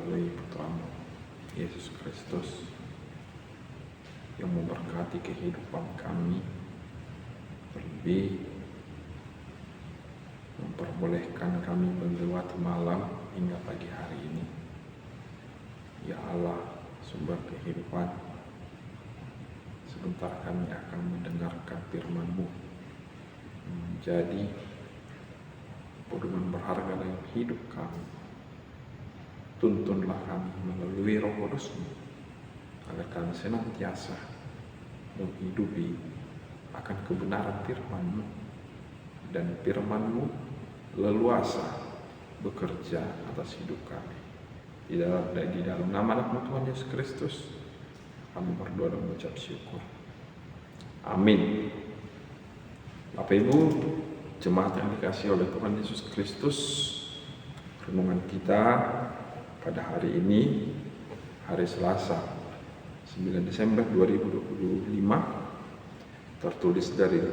melalui putra-Mu Yesus Kristus yang memberkati kehidupan kami, terlebih memperbolehkan kami melewati malam hingga pagi hari ini. Ya Allah, sumber kehidupan, sebentar kami akan mendengarkan firman-Mu menjadi pedoman berharga dalam hidup kami. Tuntunlah kami melalui Roh Kudus-Mu, agar kami senantiasa menghidupi akan kebenaran firman-Mu, dan firman-Mu leluasa bekerja atas hidup kami. Di dalam nama Anak-Mu Tuhan Yesus Kristus kami berdoa dan mengucap syukur. Amin. Bapak Ibu, jemaat yang dikasihi oleh Tuhan Yesus Kristus, renungan kita pada hari ini, hari Selasa 9 Desember 2025, tertulis dari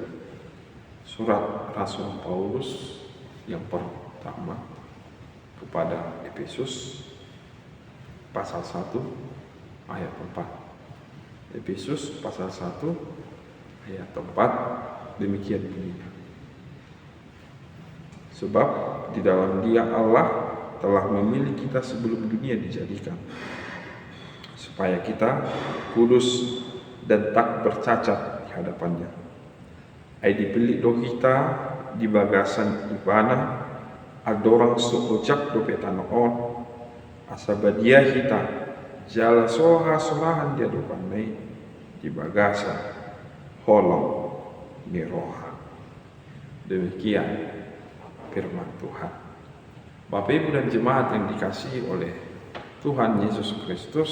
surat Rasul Paulus yang pertama kepada Efesus pasal 1 ayat 4. Efesus pasal 1 ayat 4 demikian bunyinya. Sebab di dalam Dia Allah telah memilih kita sebelum dunia dijadikan, supaya kita kudus dan tak bercacat di hadapannya. Ai dipilih do kita di bagasan ibana adorang sokocak do petanoon asabadia kita jala soha solahan dia do panai di bagasan holong miroha. Demikian firman Tuhan. Bapak Ibu dan jemaat yang dikasihi oleh Tuhan Yesus Kristus,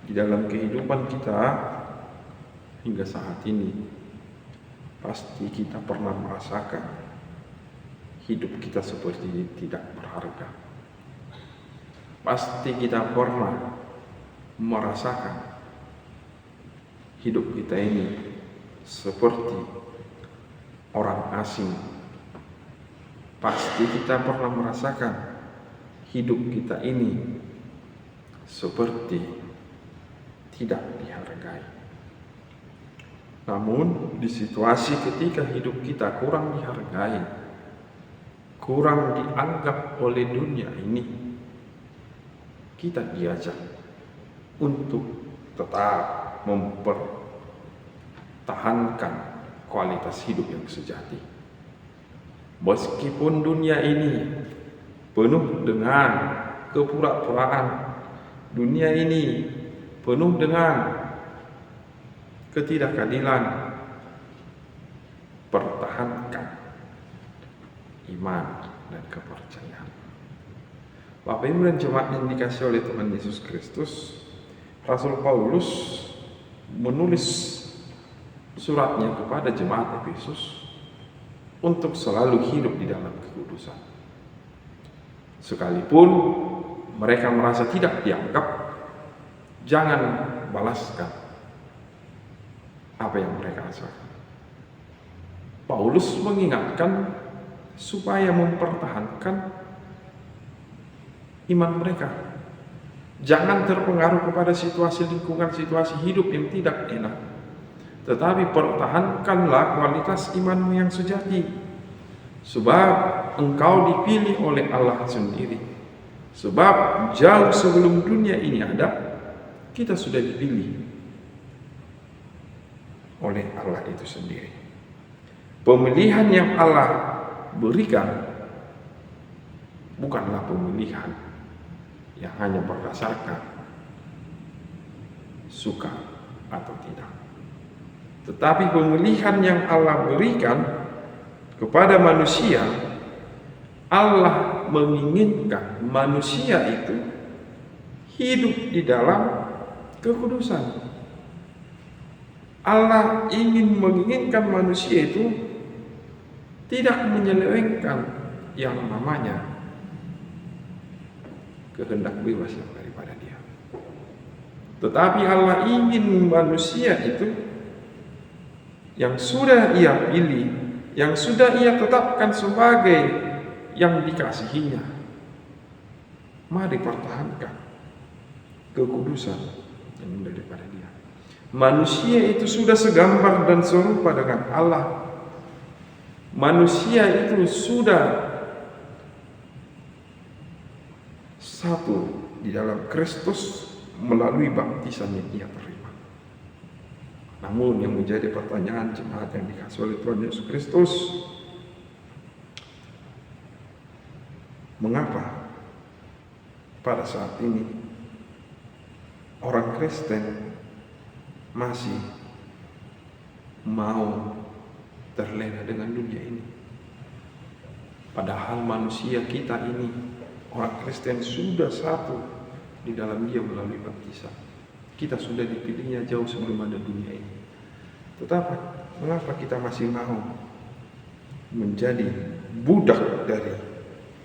di dalam kehidupan kita hingga saat ini, pasti kita pernah merasakan hidup kita seperti tidak berharga. Pasti kita pernah merasakan hidup kita ini seperti orang asing. Pasti kita pernah merasakan hidup kita ini seperti tidak dihargai. Namun di situasi ketika hidup kita kurang dihargai, kurang dianggap oleh dunia ini, kita diajak untuk tetap mempertahankan kualitas hidup yang sejati. Meskipun dunia ini penuh dengan kepura-puraan, dunia ini penuh dengan ketidakadilan, pertahankan iman dan kepercayaan. Bapak Ibu dan jemaat yang dikasihi oleh Tuhan Yesus Kristus, Rasul Paulus menulis suratnya kepada jemaat Efesus untuk selalu hidup di dalam kekudusan. Sekalipun mereka merasa tidak dianggap, jangan balaskan apa yang mereka rasakan. Paulus mengingatkan supaya mempertahankan iman mereka. Jangan terpengaruh kepada situasi lingkungan, situasi hidup yang tidak enak, tetapi pertahankanlah kualitas imanmu yang sejati. Sebab engkau dipilih oleh Allah sendiri. Sebab jauh sebelum dunia ini ada, kita sudah dipilih oleh Allah itu sendiri. Pemilihan yang Allah berikan bukanlah pemilihan yang hanya berdasarkan suka atau tidak, tetapi pemilihan yang Allah berikan kepada manusia. Allah menginginkan manusia itu hidup di dalam kekudusan. Allah menginginkan manusia itu tidak menyelewengkan yang namanya kehendak bebas yang daripada Dia. Tetapi Allah ingin manusia itu yang sudah Ia pilih, yang sudah Ia tetapkan sebagai yang dikasihinya, Mari pertahankan kekudusan yang daripada Dia. Manusia itu sudah segambar dan serupa dengan Allah. Manusia itu sudah satu di dalam Kristus melalui baptisan yang ia terima. Namun yang menjadi pertanyaan jemaat yang dikasih oleh Tuhan Yesus Kristus, mengapa pada saat ini orang Kristen masih mau terlena dengan dunia ini? Padahal manusia kita ini, orang Kristen, sudah satu di dalam Dia melalui baptisan. Kita sudah dipilihnya jauh sebelum ada dunia ini. Tetapi mengapa kita masih mau menjadi budak dari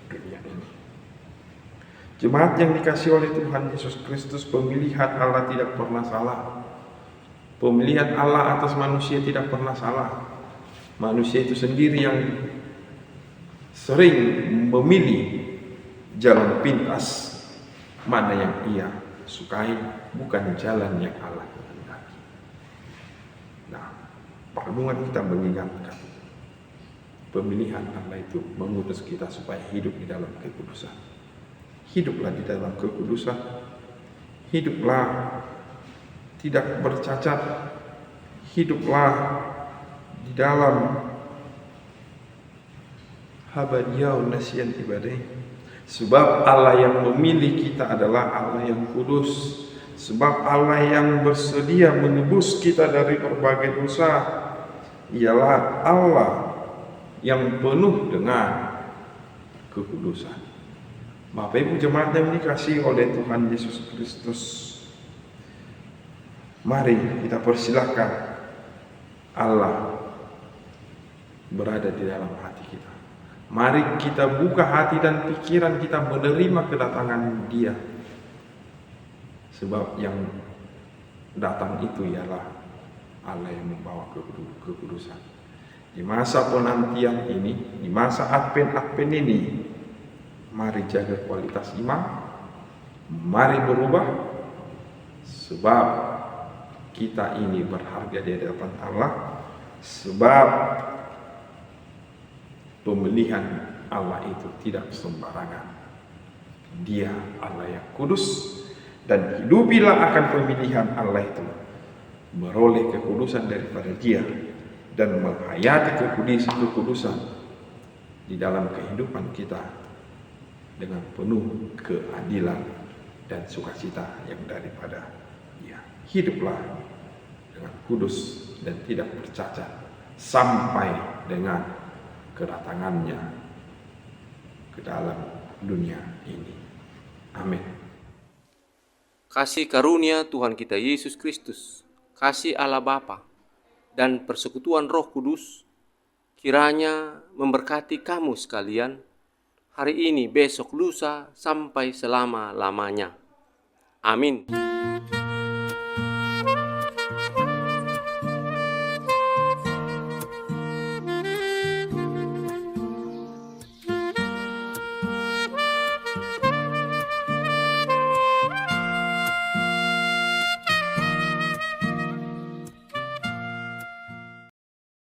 dunia ini? Jemaat yang dikasih oleh Tuhan Yesus Kristus, pemilihan Allah tidak pernah salah. Pemilihan Allah atas manusia tidak pernah salah. Manusia itu sendiri yang sering memilih jalan pintas mana yang ia sukai, bukan jalan yang Allah kehendaki. Nah, perlindungan kita mengingatkan pemilihan Allah itu mengutus kita supaya hidup di dalam kekudusan. Hiduplah di dalam kekudusan. Hiduplah tidak bercacat. Hiduplah di dalam habadiyah nasiyan ibadah. Sebab Allah yang memilih kita adalah Allah yang kudus. Sebab Allah yang bersedia menebus kita dari berbagai dosa ialah Allah yang penuh dengan kekudusan. Bapak Ibu jemaat yang dikasihi oleh Tuhan Yesus Kristus, mari kita persilahkan Allah berada di dalam hati kita. Mari kita buka hati dan pikiran kita menerima kedatangan Dia. Sebab yang datang itu ialah Allah yang membawa kekudusan. Di masa penantian ini, di masa Advent ini, mari jaga kualitas iman. Mari berubah. Sebab kita ini berharga di hadapan Allah. Sebab pemilihan Allah itu tidak sembarangan. Dia Allah yang kudus, dan hidupilah akan pemilihan Allah itu, meroleh kekudusan daripada Dia dan menghayati kekudusan di dalam kehidupan kita dengan penuh keadilan dan sukacita yang daripada Dia. Hiduplah dengan kudus dan tidak bercacat sampai dengan kedatangannya ke dalam dunia ini. Amin. Kasih karunia Tuhan kita Yesus Kristus, kasih Allah Bapa, dan persekutuan Roh Kudus kiranya memberkati kamu sekalian hari ini, besok, lusa, sampai selama-lamanya. Amin.